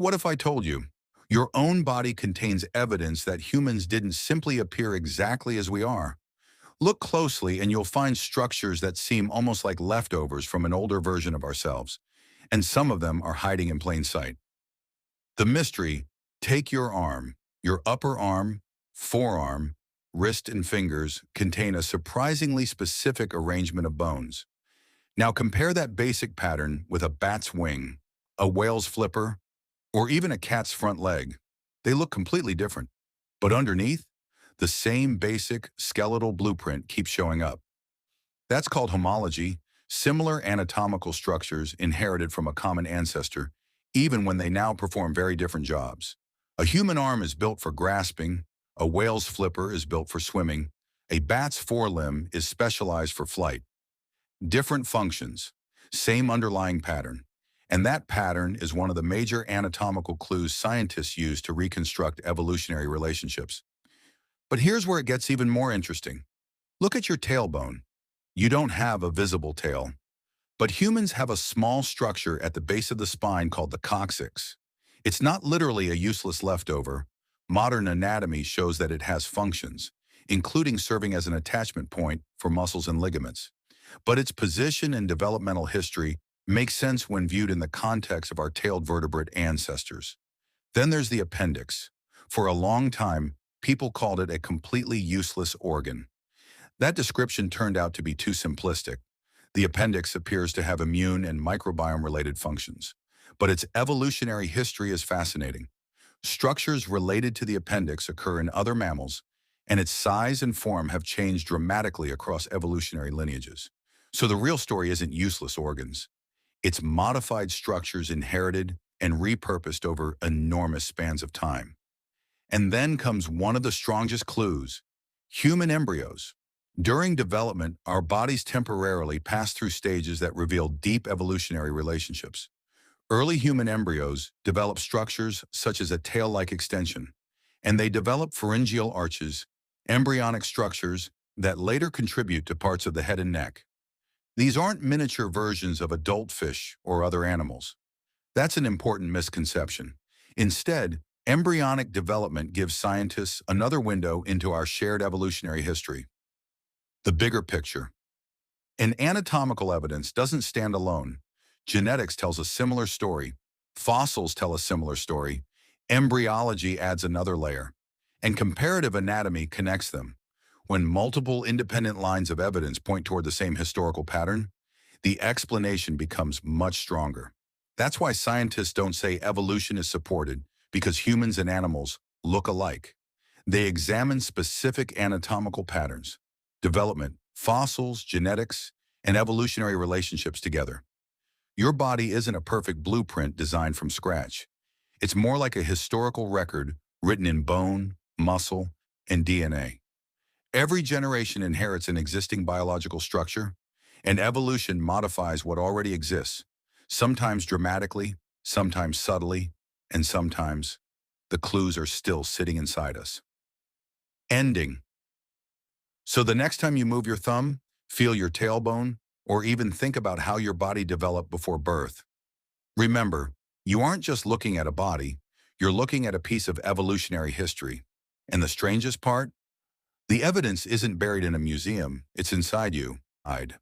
What if I told you your own body contains evidence that humans didn't simply appear exactly as we are? Look closely and you'll find structures that seem almost like leftovers from an older version of ourselves, and some of them are hiding in plain sight. The mystery: take your arm. Your upper arm, forearm, wrist, and fingers contain a surprisingly specific arrangement of bones. Now compare that basic pattern with a bat's wing, a whale's flipper, or even a cat's front leg. They look completely different. But underneath, the same basic skeletal blueprint keeps showing up. That's called homology, similar anatomical structures inherited from a common ancestor, even when they now perform very different jobs. A human arm is built for grasping, a whale's flipper is built for swimming, a bat's forelimb is specialized for flight. Different functions, same underlying pattern. And that pattern is one of the major anatomical clues scientists use to reconstruct evolutionary relationships. But here's where it gets even more interesting. Look at your tailbone. You don't have a visible tail. But humans have a small structure at the base of the spine called the coccyx. It's not literally a useless leftover. Modern anatomy shows that it has functions, including serving as an attachment point for muscles and ligaments. But its position and developmental history makes sense when viewed in the context of our tailed vertebrate ancestors. Then there's the appendix. For a long time, people called it a completely useless organ. That description turned out to be too simplistic. The appendix appears to have immune and microbiome-related functions. But its evolutionary history is fascinating. Structures related to the appendix occur in other mammals, and its size and form have changed dramatically across evolutionary lineages. So the real story isn't useless organs. It's modified structures inherited and repurposed over enormous spans of time. And then comes one of the strongest clues: human embryos. During development, our bodies temporarily pass through stages that reveal deep evolutionary relationships. Early human embryos develop structures such as a tail-like extension, and they develop pharyngeal arches, embryonic structures that later contribute to parts of the head and neck. These aren't miniature versions of adult fish or other animals. That's an important misconception. Instead, embryonic development gives scientists another window into our shared evolutionary history. The bigger picture. And anatomical evidence doesn't stand alone. Genetics tells a similar story. Fossils tell a similar story. Embryology adds another layer. And comparative anatomy connects them. When multiple independent lines of evidence point toward the same historical pattern, the explanation becomes much stronger. That's why scientists don't say evolution is supported because humans and animals look alike. They examine specific anatomical patterns, development, fossils, genetics, and evolutionary relationships together. Your body isn't a perfect blueprint designed from scratch. It's more like a historical record written in bone, muscle, and DNA. Every generation inherits an existing biological structure, and evolution modifies what already exists, sometimes dramatically, sometimes subtly, and sometimes the clues are still sitting inside us. Ending. So the next time you move your thumb, feel your tailbone, or even think about how your body developed before birth, remember, you aren't just looking at a body, you're looking at a piece of evolutionary history. And the strangest part? The evidence isn't buried in a museum, it's inside you. Hide.